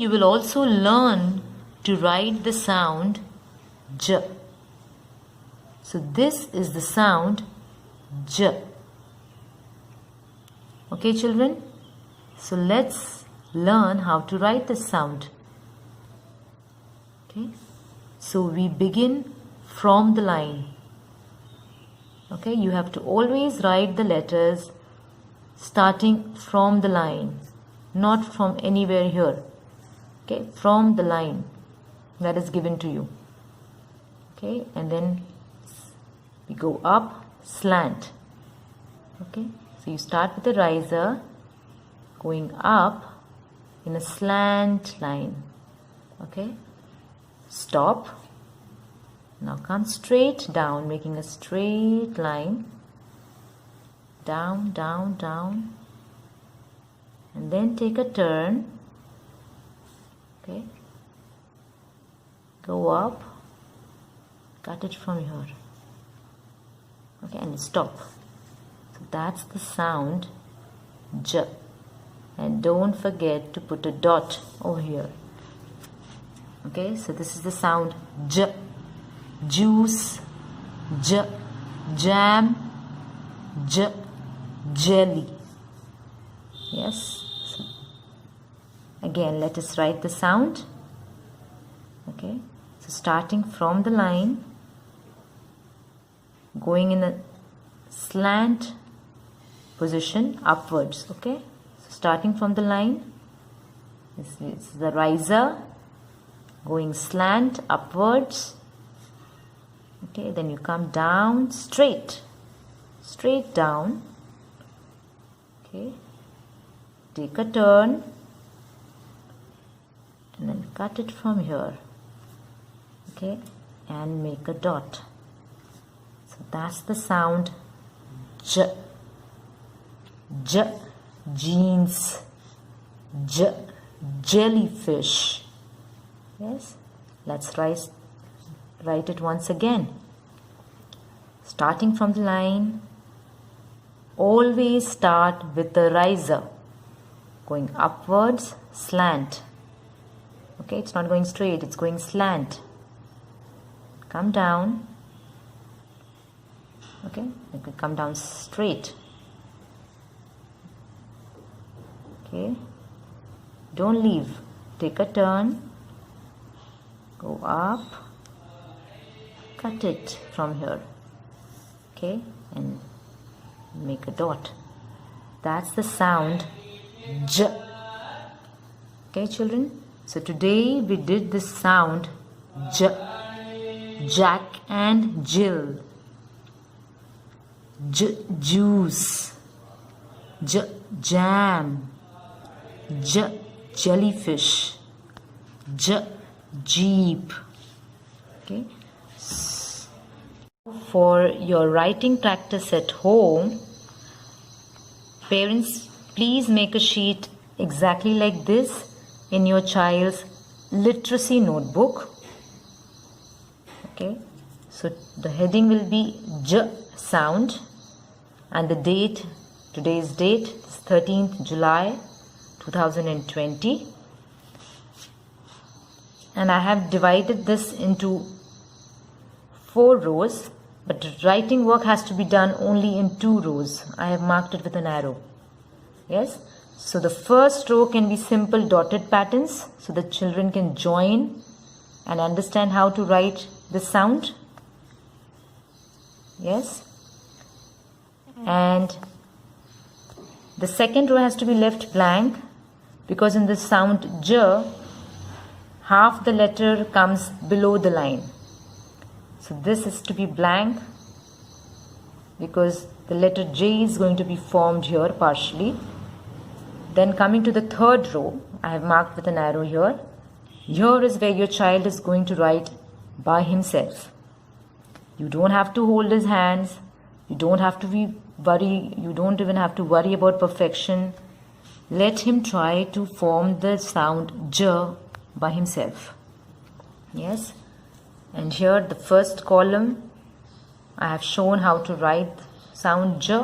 you will also learn to write the sound J. So this is the sound J. Okay, children? So let's learn how to write this sound. Okay? So we begin from the line. Okay, you have to always write the letters starting from the line, not from anywhere here. Okay, from the line that is given to you. Okay, and then we go up, slant. Okay, so you start with the riser, going up in a slant line. Okay, stop. Now come straight down, making a straight line. Down, down, down. And then take a turn. Okay. Go up. Cut it from here. Okay, and stop. So that's the sound J. And don't forget to put a dot over here. Okay, so this is the sound J. Juice, J, jam, J, jelly. Yes. So again, let us write the sound. Okay. So starting from the line, going in a slant position upwards. Okay. So starting from the line, this is the riser, going slant upwards. Okay, then you come down straight down. Okay, take a turn and then cut it from here. Okay, and make a dot. So that's the sound J. J, jeans. J, jellyfish. Yes, let's write it once again. Starting from the line, always start with the riser, going upwards, slant. Okay, it's not going straight, it's going slant. Come down. Okay, you can come down straight. Okay, don't leave. Take a turn, go up, cut it from here. Okay, and make a dot. That's the sound J. Okay, children? So today we did this sound J. Jack and Jill. J, juice. J, jam. J, jellyfish. J, jeep. Okay. For your writing practice at home, parents, please make a sheet exactly like this in your child's literacy notebook. Okay, so the heading will be J sound, and the date, today's date is 13th July 2020, and I have divided this into 4 rows, but writing work has to be done only in 2 rows. I have marked it with an arrow. Yes, so the first row can be simple dotted patterns, so the children can join and understand how to write the sound. Yes, and the second row has to be left blank, because in the sound J, half the letter comes below the line. So this is to be blank because the letter J is going to be formed here partially. Then coming to the third row, I have marked with an arrow here. Here is where your child is going to write by himself. You don't have to hold his hands. You don't have to you don't even have to worry about perfection. Let him try to form the sound J by himself. Yes. And here the first column, I have shown how to write sound J,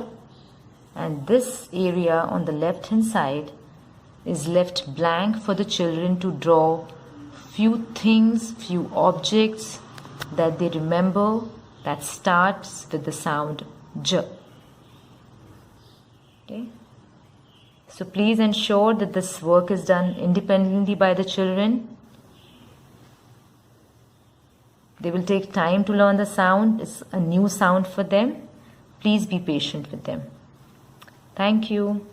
and this area on the left hand side is left blank for the children to draw few things, few objects that they remember that starts with the sound J. Okay. So please ensure that this work is done independently by the children. They will take time to learn the sound. It's a new sound for them. Please be patient with them. Thank you.